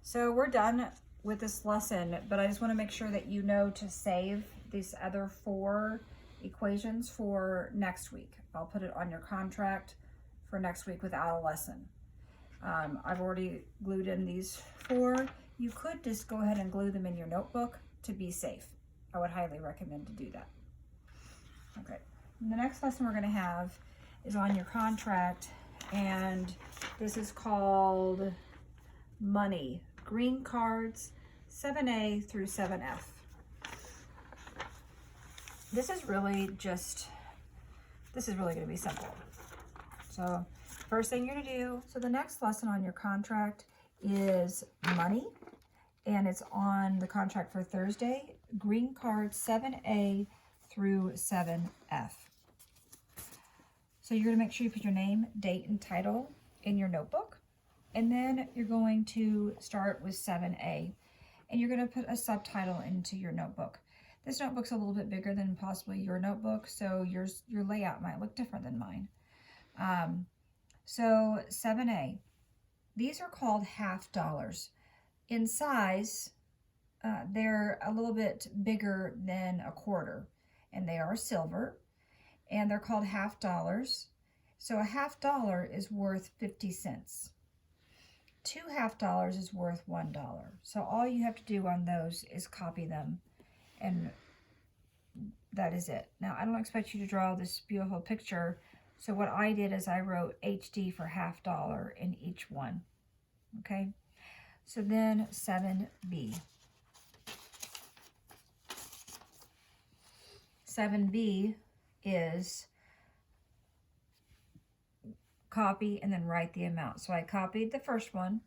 So we're done with this lesson, but I just want to make sure that you know to save these other 4 equations for next week. I'll put it on your contract for next week without a lesson. I've already glued in these 4. You could just go ahead and glue them in your notebook to be safe. I would highly recommend to do that. Okay, and the next lesson we're going to have is on your contract, and this is called Money, Green Cards, 7A through 7F. This is really going to be simple. So first thing you're going to do, so the next lesson on your contract is Money, and it's on the contract for Thursday, Green Cards 7A through 7F. So you're going to make sure you put your name, date, and title in your notebook. And then you're going to start with 7A. And you're going to put a subtitle into your notebook. This notebook's a little bit bigger than possibly your notebook, so your layout might look different than mine. So 7A. These are called half dollars. In size, they're a little bit bigger than a quarter. And they are silver. And they're called half dollars. So a half dollar is worth 50 cents. 2 half dollars is worth $1. So all you have to do on those is copy them, and that is it. Now I don't expect you to draw this beautiful picture, so what I did is I wrote HD for half dollar in each one. Okay, so then 7B. 7B is copy and then write the amount. So I copied the first one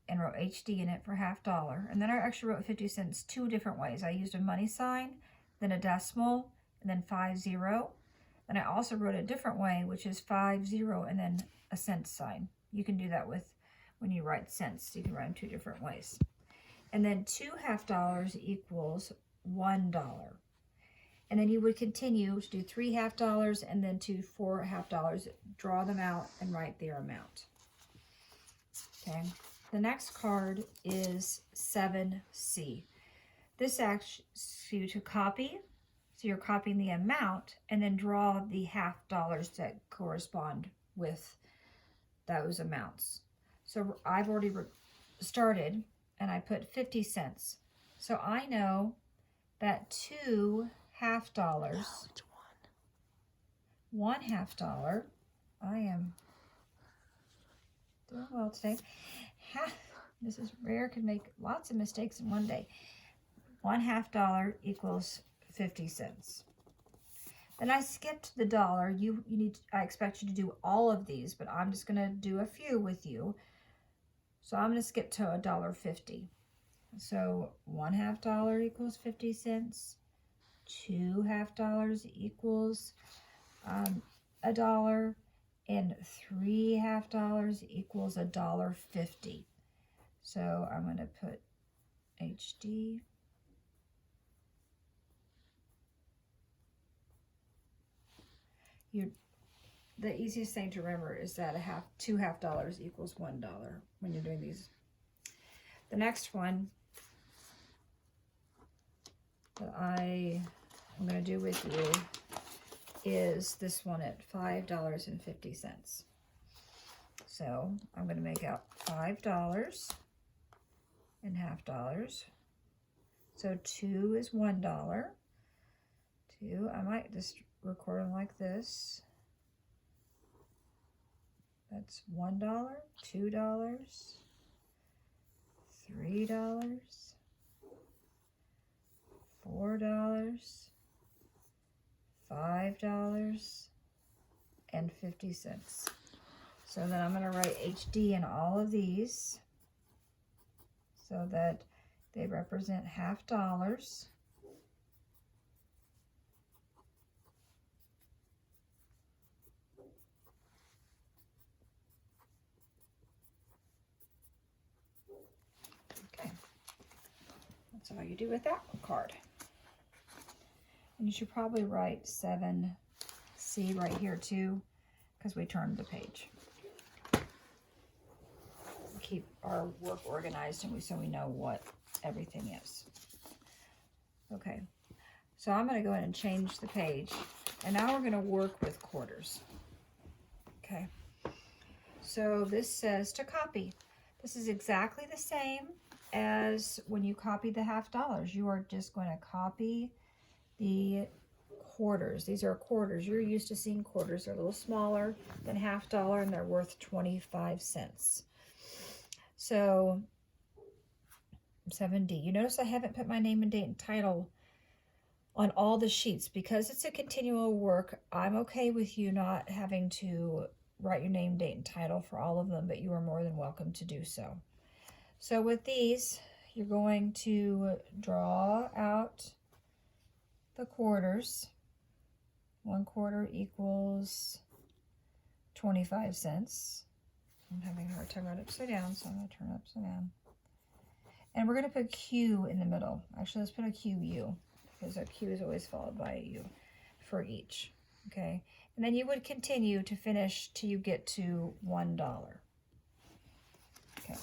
and wrote HD in it for half dollar. And then I actually wrote 50 cents 2 different ways. I used a money sign, then a decimal, and then 50. Then I also wrote a different way, which is 50 and then a cent sign. You can do that with when you write cents. You can write them 2 different ways. And then 2 half dollars equals $1. And then you would continue to do 3 half dollars and then to 4 half dollars. Draw them out and write their amount. Okay. The next card is 7C. This asks you to copy. So you're copying the amount and then draw the half dollars that correspond with those amounts. So I've already started and I put 50 cents. So I know that 2 half dollars. No, it's 1 half dollar. I am doing well today. This is rare, could make lots of mistakes in one day. 1 half dollar equals 50 cents. Then I skipped the dollar. I expect you to do all of these, but I'm just gonna do a few with you. So I'm gonna skip to $1.50. So 1 half dollar equals 50 cents. 2 half dollars equals $1, and 3 half dollars equals $1.50. So I'm going to put HD. The easiest thing to remember is that 2 half dollars equals $1 when you're doing these. The next one that I am going to do with you is this one at $5.50. So I'm going to make out $5 and half dollars. So 2 is $1. 2, I might just record them like this. That's $1, $2, $3, $4, $5, and 50 cents. So then I'm going to write HD in all of these so that they represent half dollars. Okay, that's all you do with that card. And you should probably write 7C right here too, because we turned the page. keep our work organized and so we know what everything is. Okay, so I'm going to go ahead and change the page, and now we're going to work with quarters. Okay, so this says to copy. This is exactly the same as when you copied the half dollars. You are just going to copy the quarters. These are quarters. You're used to seeing quarters. They're a little smaller than half dollar, and they're worth 25 cents. So 7D. You notice I haven't put my name and date and title on all the sheets because it's a continual work. I'm okay with you not having to write your name, date, and title for all of them, but you are more than welcome to do so. So with these, you're going to draw out the quarters. 1/4 equals 25 cents. I'm having a hard time writing upside down, so I'm going to turn it upside down. And we're going to put Q in the middle. Actually, let's put a QU, because a Q is always followed by a U for each. Okay, and then you would continue to finish till you get to $1. Okay.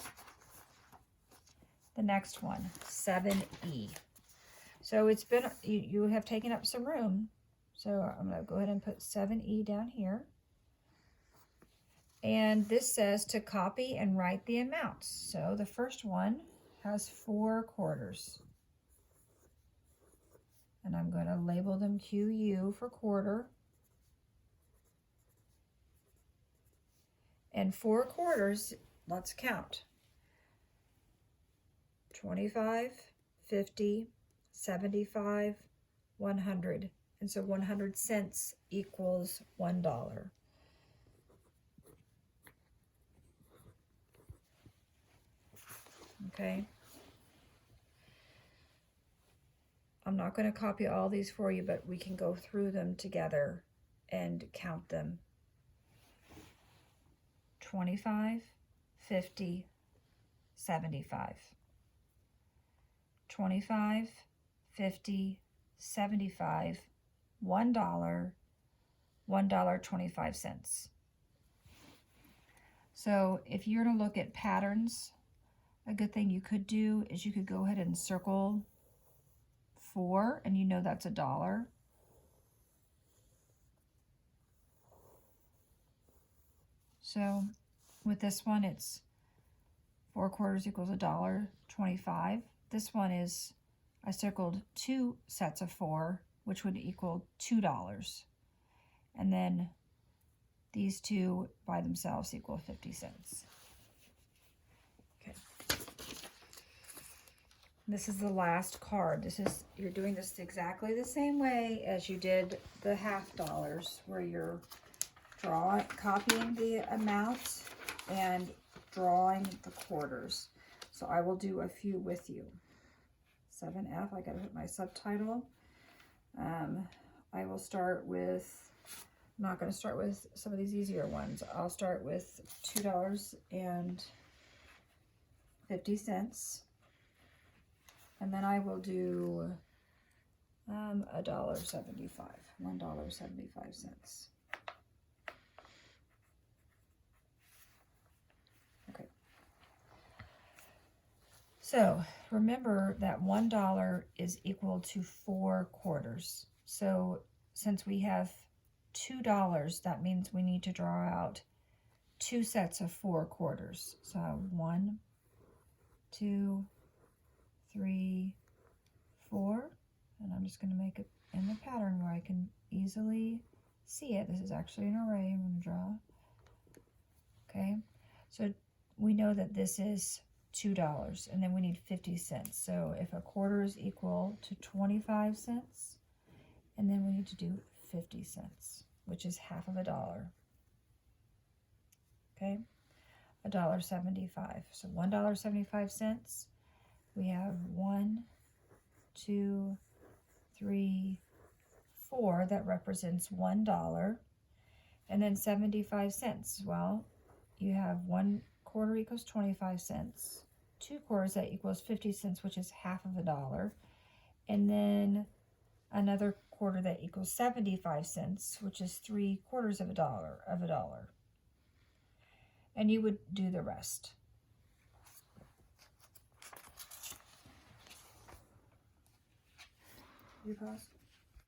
The next one, 7E. So it's been, you have taken up some room. So I'm going to go ahead and put 7E down here. And this says to copy and write the amounts. So the first one has 4 quarters. And I'm going to label them QU for quarter. And 4 quarters, let's count. 25, 50, 75, 100. And so 100 cents equals $1. Okay. I'm not going to copy all these for you, but we can go through them together and count them. 25, 50, 75. 25, 50, 75, $1, $1.25. So if you're to look at patterns, a good thing you could do is you could go ahead and circle 4, and you know that's $1. So with this one, it's 4 quarters equals $1.25. This one is, I circled 2 sets of 4, which would equal $2. And then these two by themselves equal 50 cents. Okay. This is the last card. You're doing this exactly the same way as you did the half dollars, where you're copying the amounts and drawing the quarters. So I will do a few with you. 7F, I gotta put my subtitle. I will start with, I'm not gonna start with some of these easier ones. I'll start with $2.50. And then I will do $1.75, $1.75. Okay. So remember that $1 is equal to 4 quarters. So since we have $2, that means we need to draw out 2 sets of 4 quarters. So 1, 2, 3, 4. And I'm just going to make it in the pattern where I can easily see it. This is actually an array I'm going to draw. Okay, so we know that this is $2, and then we need 50 cents. So if a quarter is equal to 25 cents, and then we need to do 50 cents, which is half of $1. Okay, $1.75. So $1.75. We have 1, 2, 3, 4. That represents $1. And then 75 cents. Well, you have 1 quarter equals 25 cents. 2 quarters, that equals 50 cents, which is half of $1. And then another quarter that equals 75 cents, which is 3 quarters of $1. And you would do the rest. You pause.